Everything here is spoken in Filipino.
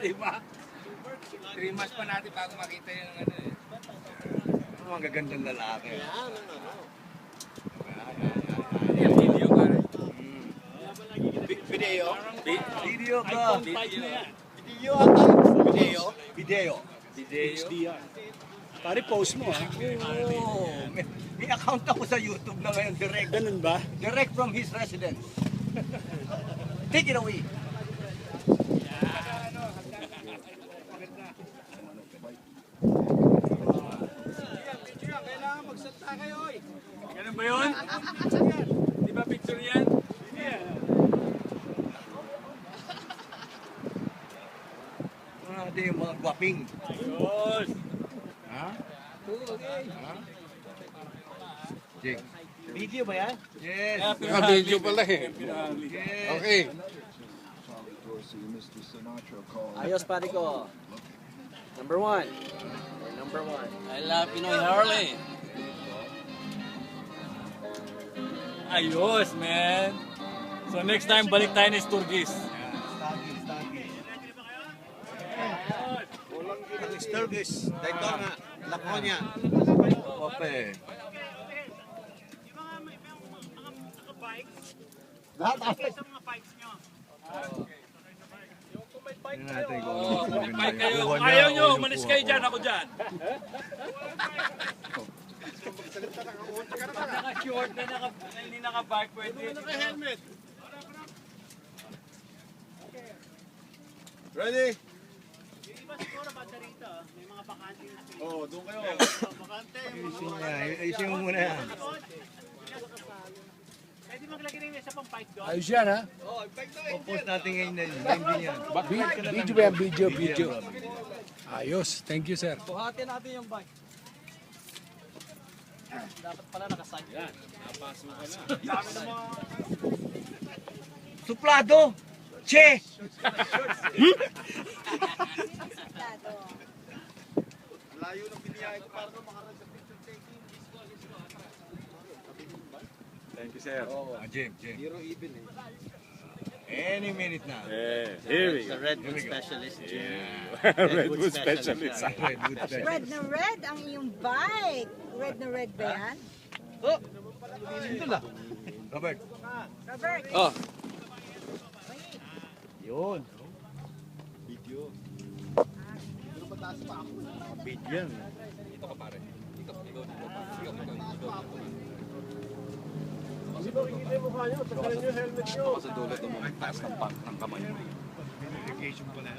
Diba? 3 months pa natin bago makita yung ano eh. Ang mga gagandang lalaki. Video ka rin. Video? Video ka. Video ata? Video? Video. Video. Pare, post mo Oh, may account ako sa YouTube na ngayon, direct. Ganun ba? Direct from his residence. Take it away. Kailangan magsalta kayo eh. Ganun ba yun? Di ba picture yan? Ito yung mga gwaping. Ayos! Ha? Ha? Jake. Video ba yan? Yes. Video pala eh. Yes. Okay. Ayos pare ko. Number 1. Number 1. I love Pinoy Harley. Ayos, man. So next time, balik tayo ni Sturgis. Sturgis. Daytona. Laconia. Ope. Lahat after. Tingnan natin kung Oh, ano may kayo. nakuha niya Ayaw o nyo, yung umalis kuha kayo ko. dyan, ako dyan. Naka-short na hindi naka-bike pwede. Naka-helmet. Ready? Iba siguro banda rito. May mga bakante na. Oh, doon kayo. Bakante. Ayusin niya. Ayusin mo muna. Pwede maglagay rin isa pang bike doon. Ayos yan ha. Popost natin ngayon na yun yan. Video ba yan? Video. Ayos. Thank you sir. Buhatin natin yung bike. Dapat pala nakasag. Yan. Napasok ka na. Dami na mga... Suplado! Che! Layo ng biniyahe ko para makarag sa picture taking. Thank you, sir. Jim. Zero even eh. Any minute now. Here we The Redwood Specialist. Redwood Specialist. Redwood special. Red na red ang iyong bike. Red na red ba yan? Robert. Robert, Oh, Yun. Video. Pero pataas pa ako. Video. Kasi ba kikita yung mukha nyo? Tanggalin nyo yung helmet nyo. sa dulo mo, taas ng kamay. Verification pala.